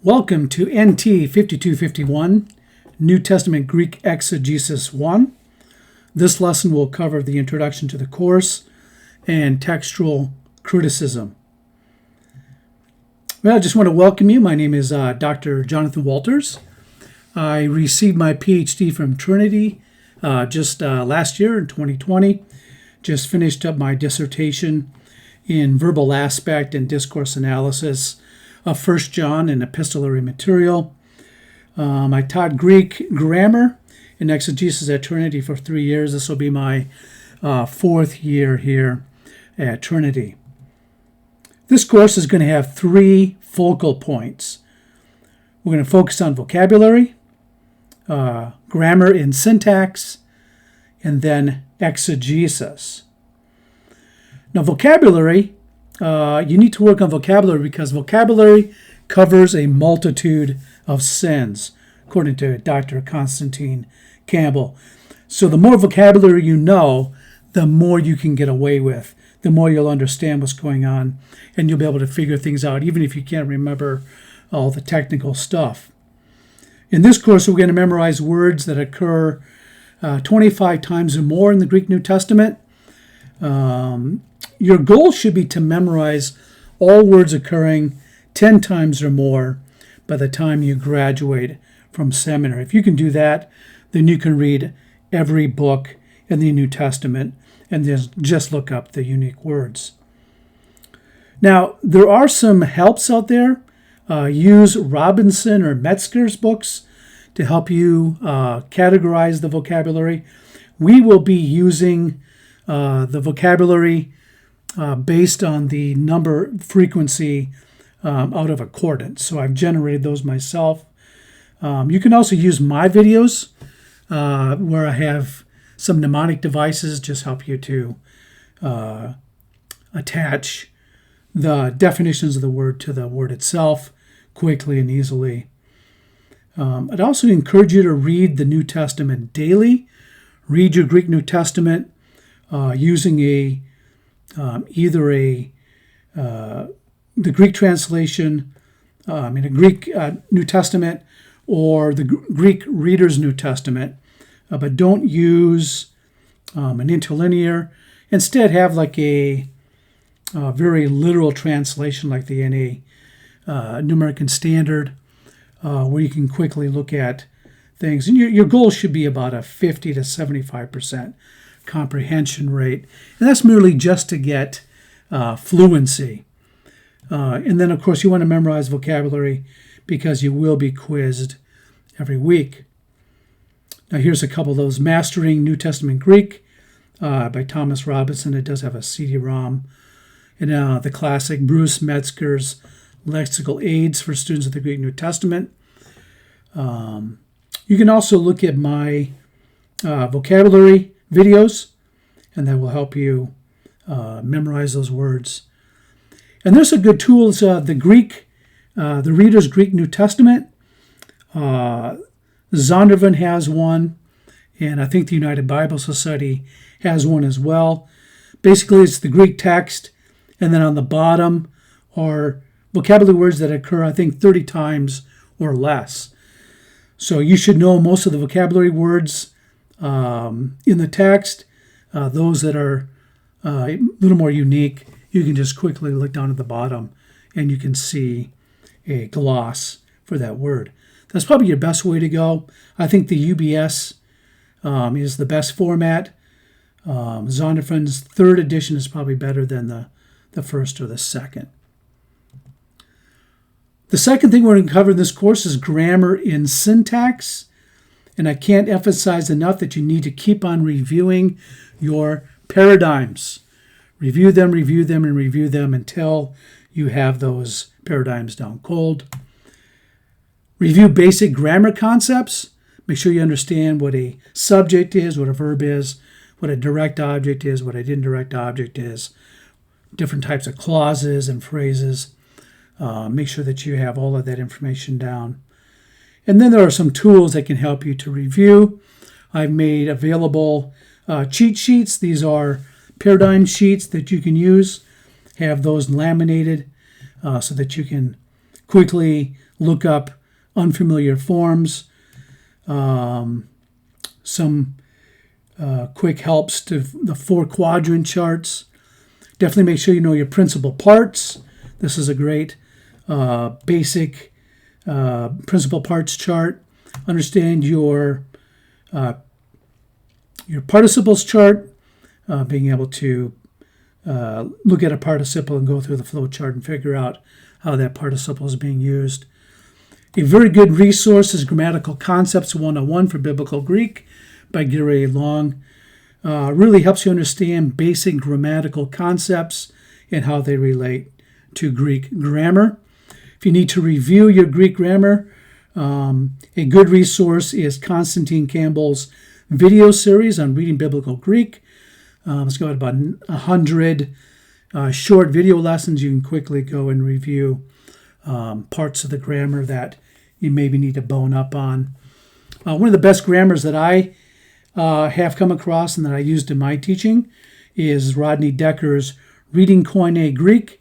Welcome to NT 5251, New Testament Greek Exegesis 1. This lesson will cover the introduction to the course and textual criticism. Well, I just want to welcome you. My name is Dr. Jonathan Walters. I received my PhD from Trinity just last year in 2020. Just finished up my dissertation in verbal aspect and discourse analysis of 1 John and epistolary material. I taught Greek grammar and exegesis at Trinity for 3 years. This will be my fourth year here at Trinity. This course is going to have 3 focal points. We're going to focus on vocabulary, grammar and syntax, and then exegesis. Now, vocabulary, you need to work on vocabulary because vocabulary covers a multitude of sins, according to Dr. Constantine Campbell. So the more vocabulary you know, the more you can get away with, the more you'll understand what's going on, and you'll be able to figure things out, even if you can't remember all the technical stuff. In this course, we're going to memorize words that occur 25 times or more in the Greek New Testament. Your goal should be to memorize all words occurring 10 times or more by the time you graduate from seminary. If you can do that, then you can read every book in the New Testament and just look up the unique words. Now, there are some helps out there. Use Robinson or Metzger's books to help you categorize the vocabulary. We will be using the vocabulary based on the number frequency out of accordance. So I've generated those myself. You can also use my videos where I have some mnemonic devices just help you to attach the definitions of the word to the word itself quickly and easily. I'd also encourage you to read the New Testament daily. Read your Greek New Testament using either the Greek translation, a Greek New Testament, or the Greek Reader's New Testament, but don't use an interlinear. Instead, have like a very literal translation like the New American Standard, where you can quickly look at things. And your goal should be about a 50 to 75% comprehension rate. And that's merely just to get fluency. And then, of course, you want to memorize vocabulary because you will be quizzed every week. Now, here's a couple of those. Mastering New Testament Greek by Thomas Robinson. It does have a CD-ROM. And the classic Bruce Metzger's Lexical Aids for Students of the Greek New Testament. You can also look at my vocabulary videos, and that will help you memorize those words. And there's some good tools. The Reader's Greek New Testament. Zondervan has one, and I think the United Bible Society has one as well. Basically, it's the Greek text, and then on the bottom are vocabulary words that occur, I think, 30 times or less. So you should know most of the vocabulary words in the text. Those that are a little more unique, you can just quickly look down at the bottom and you can see a gloss for that word. That's probably your best way to go. I think the UBS is the best format. Zondervan's 3rd edition is probably better than the first or the second. The second thing we're going to cover in this course is grammar and syntax. And I can't emphasize enough that you need to keep on reviewing your paradigms. Review them, and review them until you have those paradigms down cold. Review basic grammar concepts. Make sure you understand what a subject is, what a verb is, what a direct object is, what an indirect object is, different types of clauses and phrases. Make sure that you have all of that information down. And then there are some tools that can help you to review. I've made available cheat sheets. These are paradigm sheets that you can use. Have those laminated so that you can quickly look up unfamiliar forms, some quick helps to the 4-quadrant charts. Definitely make sure you know your principal parts. This is a great basic principal parts chart. Understand your participles chart, being able to look at a participle and go through the flow chart and figure out how that participle is being used. A very good resource is Grammatical Concepts 101 for Biblical Greek by Gary Long. Really helps you understand basic grammatical concepts and how they relate to Greek grammar. If you need to review your Greek grammar, a good resource is Constantine Campbell's video series on reading Biblical Greek. It's got about 100 short video lessons. You can quickly go and review parts of the grammar that you maybe need to bone up on. One of the best grammars that I have come across and that I used in my teaching is Rodney Decker's Reading Koine Greek.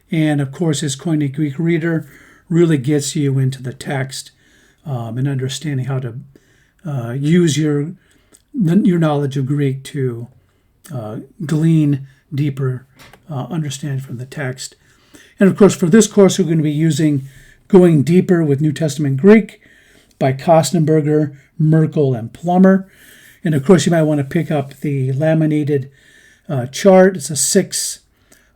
And of course, his Koine Greek reader really gets you into the text and understanding how to use your knowledge of Greek to glean deeper understanding from the text. And of course, for this course, we're going to be using Going Deeper with New Testament Greek by Kostenberger, Merkel, and Plummer. And of course, you might want to pick up the laminated chart. It's a six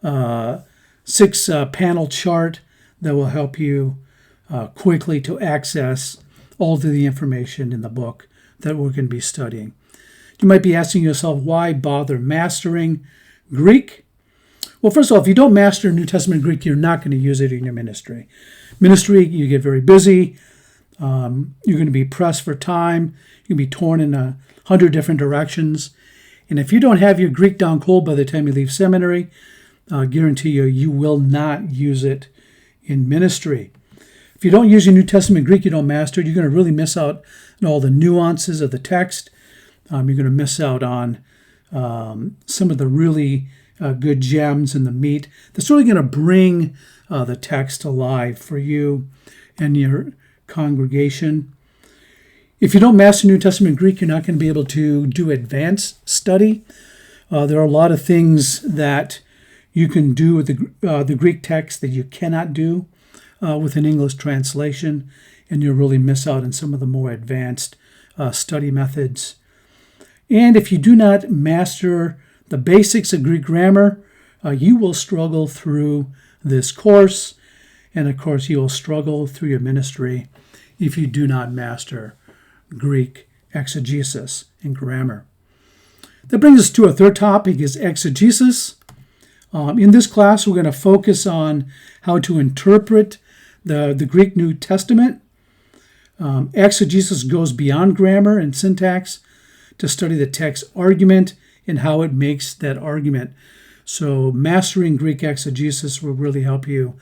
panel chart that will help you quickly to access all of the information in the book that we're going to be studying. You might be asking yourself, why bother mastering Greek? Well, first of all, if you don't master New Testament Greek, you're not going to use it in your ministry. Ministry, you get very busy. You're going to be pressed for time. You can be torn in 100 different directions. And if you don't have your Greek down cold by the time you leave seminary, I guarantee you, you will not use it in ministry. If you don't use your New Testament Greek, you don't master it, you're going to really miss out on all the nuances of the text. You're going to miss out on some of the really good gems in the meat that's really going to bring the text alive for you and your congregation. If you don't master New Testament Greek, you're not going to be able to do advanced study. There are a lot of things that you can do with the Greek text that you cannot do with an English translation, and you'll really miss out on some of the more advanced study methods. And if you do not master the basics of Greek grammar, you will struggle through this course, and of course you will struggle through your ministry if you do not master Greek exegesis and grammar. That brings us to our third topic, is exegesis. In this class, we're going to focus on how to interpret the Greek New Testament. Exegesis goes beyond grammar and syntax to study the text argument and how it makes that argument. So mastering Greek exegesis will really help you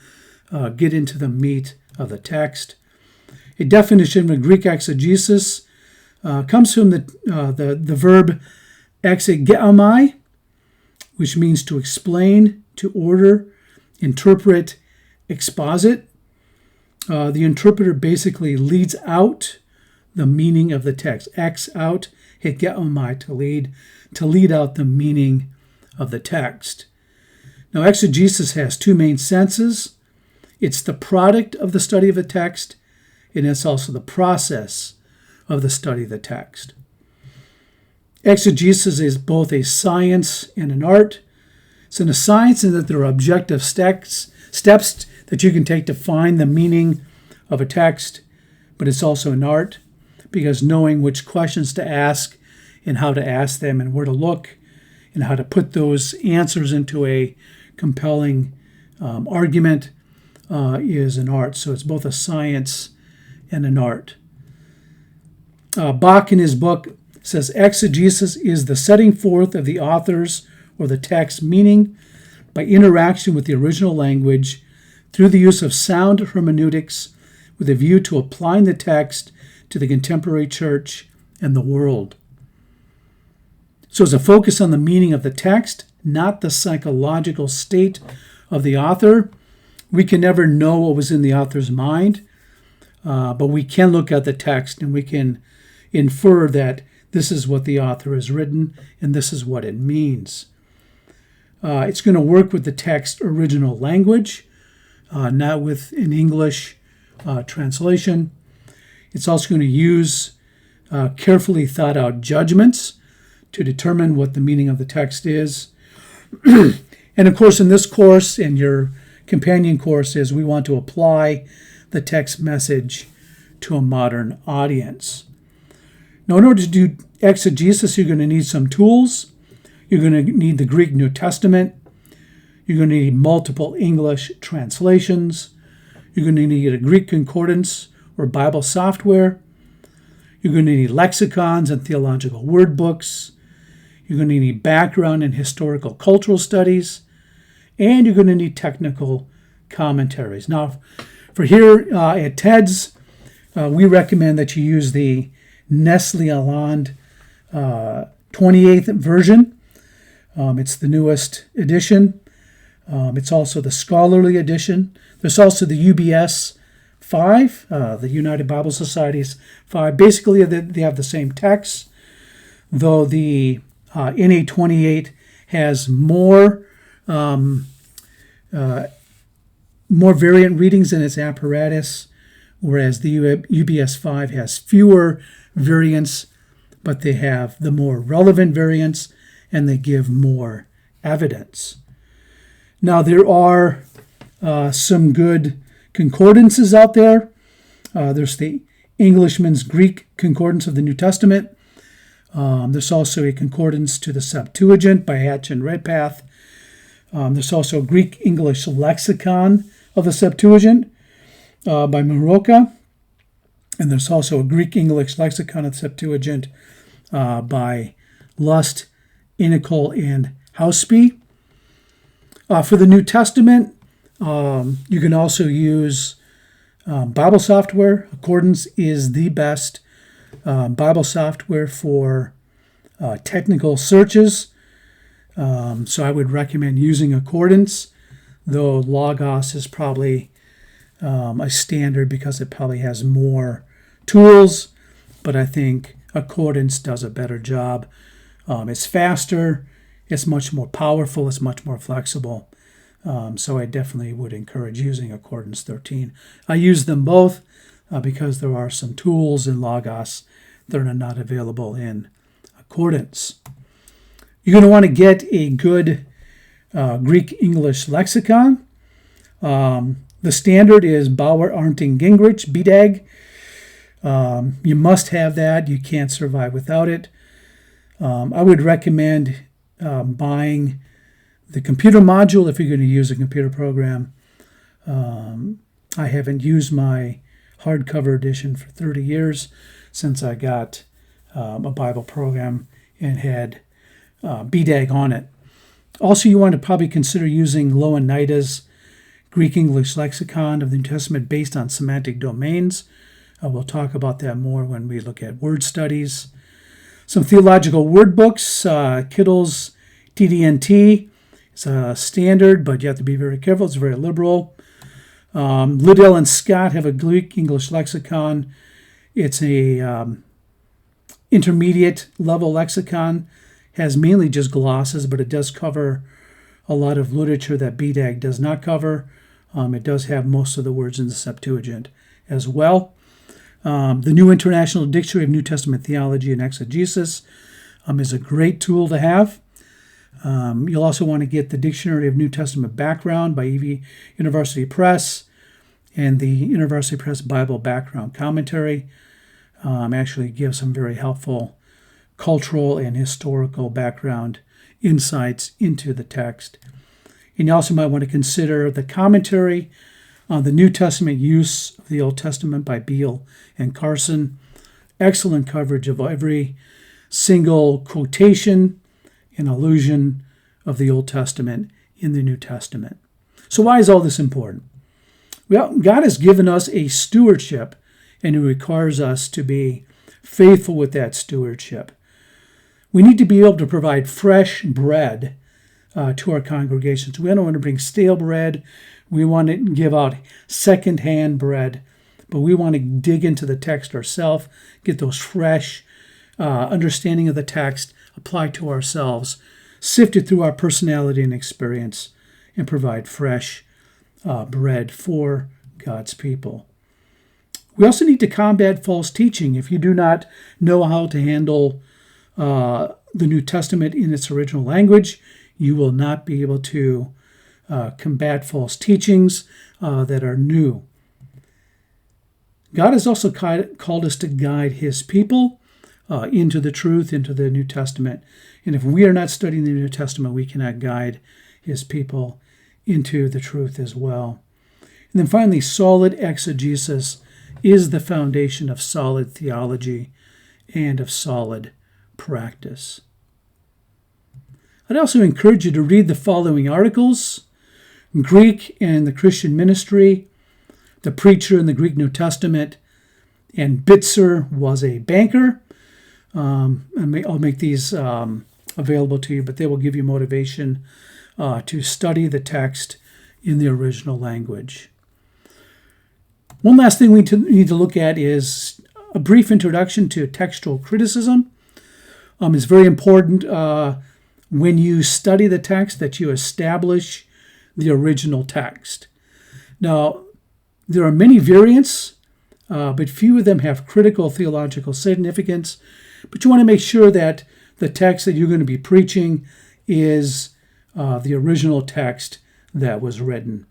get into the meat of the text. A definition of Greek exegesis comes from the verb exegeomai, which means to explain, to order, interpret, exposit. The interpreter basically leads out the meaning of the text. Ex out, hegeomai, to lead out the meaning of the text. Now, exegesis has two main senses. It's the product of the study of a text, and it's also the process of the study of the text. Exegesis is both a science and an art. It's a science in that there are objective steps that you can take to find the meaning of a text, but it's also an art because knowing which questions to ask and how to ask them and where to look and how to put those answers into a compelling argument is an art. So it's both a science and an art. Bach in his book says exegesis is the setting forth of the author's or the text's meaning by interaction with the original language through the use of sound hermeneutics with a view to applying the text to the contemporary church and the world. So it's a focus on the meaning of the text, not the psychological state of the author. We can never know what was in the author's mind. But we can look at the text and we can infer that this is what the author has written and this is what it means. It's going to work with the text original language, not with an English translation. It's also going to use carefully thought out judgments to determine what the meaning of the text is. And of course, in this course and your companion courses, we want to apply the text message to a modern audience. Now, in order to do exegesis, you're going to need some tools. You're going to need the Greek New Testament. You're going to need multiple English translations. You're going to need a Greek concordance or Bible software. You're going to need lexicons and theological word books. You're going to need background in historical cultural studies. And you're going to need technical commentaries. Now, for here at TEDS, we recommend that you use the Nestle Aland 28th version. It's the newest edition. It's also the scholarly edition. There's also the UBS 5, the United Bible Society's 5. Basically, they have the same text, though the NA28 has more variant readings in its apparatus, whereas the UBS 5 has fewer variants, but they have the more relevant variants and they give more evidence. Now, there are some good concordances out there. There's the Englishman's Greek Concordance of the New Testament. There's also a concordance to the Septuagint by Hatch and Redpath. There's also a Greek-English lexicon of the Septuagint by Maroka. And there's also a Greek-English lexicon of the Septuagint by Lust, Inical, and Houseby. For the New Testament, you can also use Bible software. Accordance is the best Bible software for technical searches. So I would recommend using Accordance, though Logos is probably a standard because it probably has more tools, but I think Accordance does a better job. It's faster, it's much more powerful, it's much more flexible. So I definitely would encourage using Accordance 13. I use them both because there are some tools in Logos that are not available in Accordance. You're going to want to get a good Greek-English lexicon. The standard is Bauer, Arnting, Gingrich, BDAG. You must have that. You can't survive without it. I would recommend buying the computer module if you're going to use a computer program. I haven't used my hardcover edition for 30 years since I got a Bible program and had BDAG on it. Also, you want to probably consider using Ioannidis' Greek-English lexicon of the New Testament based on semantic domains. We'll talk about that more when we look at word studies. Some theological word books. Kittle's TDNT is a standard, but you have to be very careful. It's very liberal. Liddell and Scott have a Greek-English lexicon. It's a intermediate level lexicon. Has mainly just glosses, but it does cover a lot of literature that BDAG does not cover. It does have most of the words in the Septuagint as well. The New International Dictionary of New Testament Theology and Exegesis is a great tool to have. You'll also want to get the Dictionary of New Testament Background by University Press and the University Press Bible Background Commentary. Actually gives some very helpful cultural and historical background insights into the text. And you also might want to consider the commentary on the New Testament use of the Old Testament by Beale and Carson. Excellent coverage of every single quotation and allusion of the Old Testament in the New Testament. So why is all this important? Well, God has given us a stewardship, and He requires us to be faithful with that stewardship. We need to be able to provide fresh bread to our congregations. We don't want to bring stale bread. We want to give out second-hand bread. but we want to dig into the text ourselves, get those fresh understanding of the text applied to ourselves, sift it through our personality and experience, and provide fresh bread for God's people. We also need to combat false teaching. If you do not know how to handle the New Testament in its original language, you will not be able to combat false teachings that are new. God has also called us to guide his people into the truth, into the New Testament. And if we are not studying the New Testament, we cannot guide his people into the truth as well. And then finally, solid exegesis is the foundation of solid theology and of solid practice. I'd also encourage you to read the following articles: Greek and the Christian Ministry, The Preacher in the Greek New Testament, and Bitzer Was a Banker. I'll make these available to you, but they will give you motivation to study the text in the original language. One last thing we need to look at is a brief introduction to textual criticism. It's very important when you study the text that you establish the original text. Now, there are many variants, but few of them have critical theological significance. But you want to make sure that the text that you're going to be preaching is the original text that was written.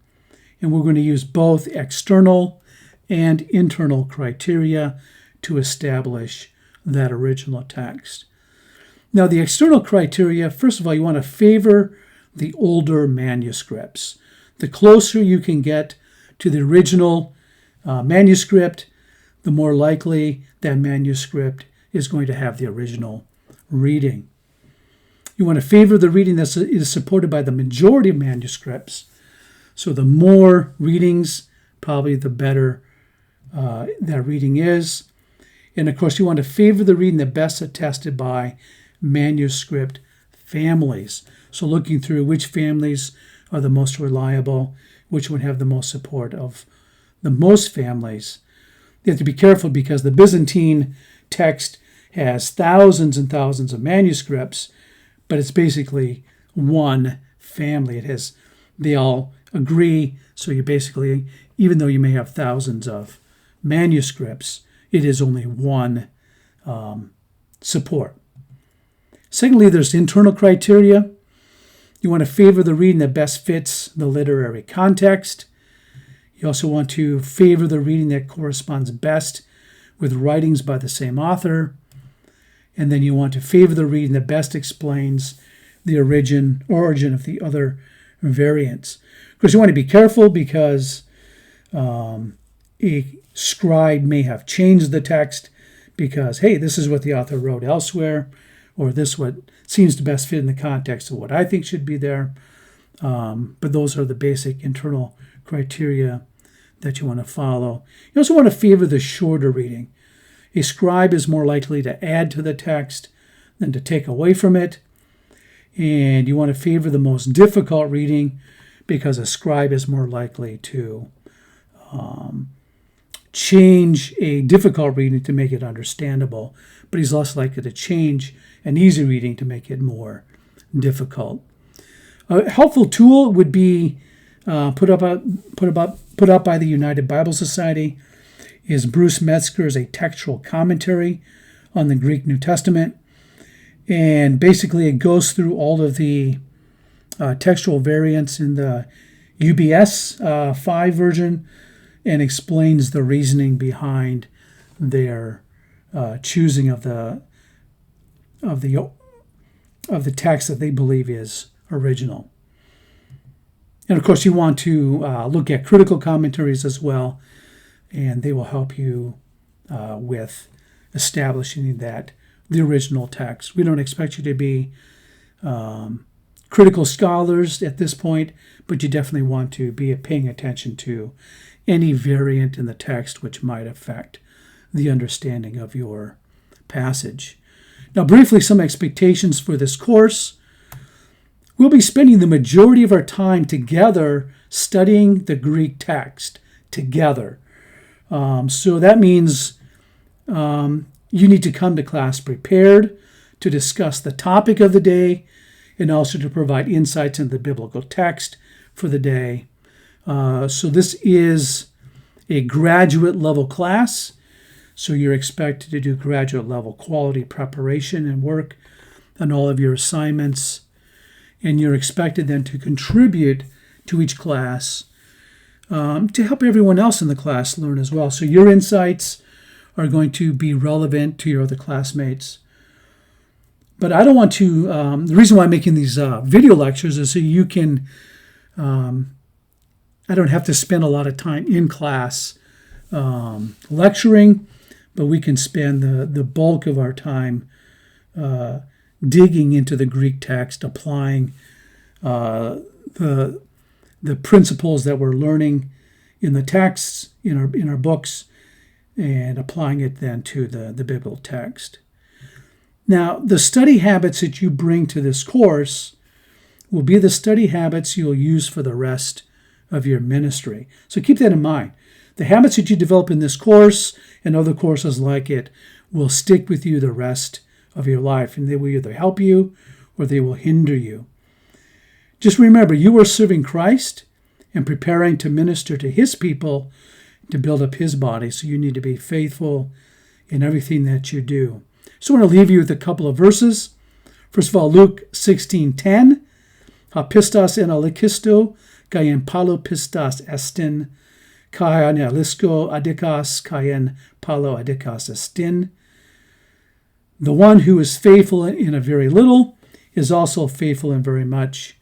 And we're going to use both external and internal criteria to establish that original text. Now, the external criteria, first of all, you want to favor the older manuscripts. The closer you can get to the original manuscript, the more likely that manuscript is going to have the original reading. You want to favor the reading that is supported by the majority of manuscripts. So the more readings, probably the better that reading is. And of course, you want to favor the reading that best attested by manuscript families. So looking through which families are the most reliable, which would have the most support of the most families. You have to be careful because the Byzantine text has thousands and thousands of manuscripts, but it's basically one family. They all agree, so you basically, even though you may have thousands of manuscripts, it is only one support. Secondly, there's internal criteria. You want to favor the reading that best fits the literary context. You also want to favor the reading that corresponds best with writings by the same author. And then you want to favor the reading that best explains the origin of the other variants. Of course, you want to be careful because a scribe may have changed the text because, hey, this is what the author wrote elsewhere, or this what seems to best fit in the context of what I think should be there. But those are the basic internal criteria that you want to follow. You also want to favor the shorter reading. A scribe is more likely to add to the text than to take away from it. And you want to favor the most difficult reading because a scribe is more likely to change a difficult reading to make it understandable, but he's less likely to change an easy reading to make it more difficult. A helpful tool would be put up by the United Bible Society is Bruce Metzger's A Textual Commentary on the Greek New Testament. And basically it goes through all of the textual variants in the UBS 5 version and explains the reasoning behind their choosing of the text that they believe is original. And of course, you want to look at critical commentaries as well, and they will help you with establishing that the original text. We don't expect you to be critical scholars at this point, but you definitely want to be paying attention to any variant in the text which might affect the understanding of your passage. Now, briefly, some expectations for this course. We'll be spending the majority of our time together studying the Greek text together. So that means you need to come to class prepared to discuss the topic of the day and also to provide insights into the biblical text for the day. So this is a graduate level class. So you're expected to do graduate level quality preparation and work on all of your assignments. And you're expected then to contribute to each class to help everyone else in the class learn as well. So your insights are going to be relevant to your other classmates. But I don't want to, the reason why I'm making these video lectures is so you can, I don't have to spend a lot of time in class lecturing, but we can spend the bulk of our time digging into the Greek text, applying the principles that we're learning in the texts, in our books, and applying it then to the biblical text. Now, the study habits that you bring to this course will be the study habits you'll use for the rest of your ministry. So keep that in mind. The habits that you develop in this course and other courses like it will stick with you the rest of your life, and they will either help you or they will hinder you. Just remember, you are serving Christ and preparing to minister to his people to build up his body, so you need to be faithful in everything that you do. So I want to leave you with a couple of verses. First of all, Luke 16:10. Ha pistas en alikisto, kai en palo pistas estin, kai en alisko adikas, kai en palo adikas estin. The one who is faithful in a very little is also faithful in very much,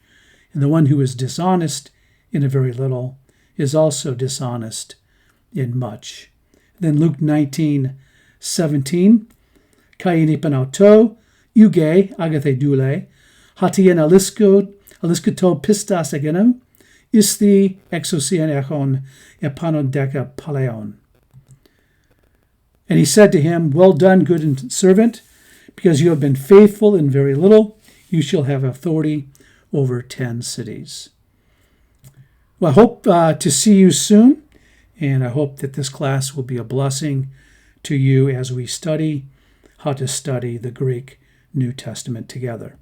and the one who is dishonest in a very little is also dishonest in much. Then Luke 19:17. Kai en ipanauto, euge agathe dule, hatien alisko pistas agenem, isti exosian echon epanodeka paleon. And he said to him, Well done, good servant, because you have been faithful in very little, you shall have authority over 10 cities. Well, I hope to see you soon, and I hope that this class will be a blessing to you as we study how to study the Greek New Testament together.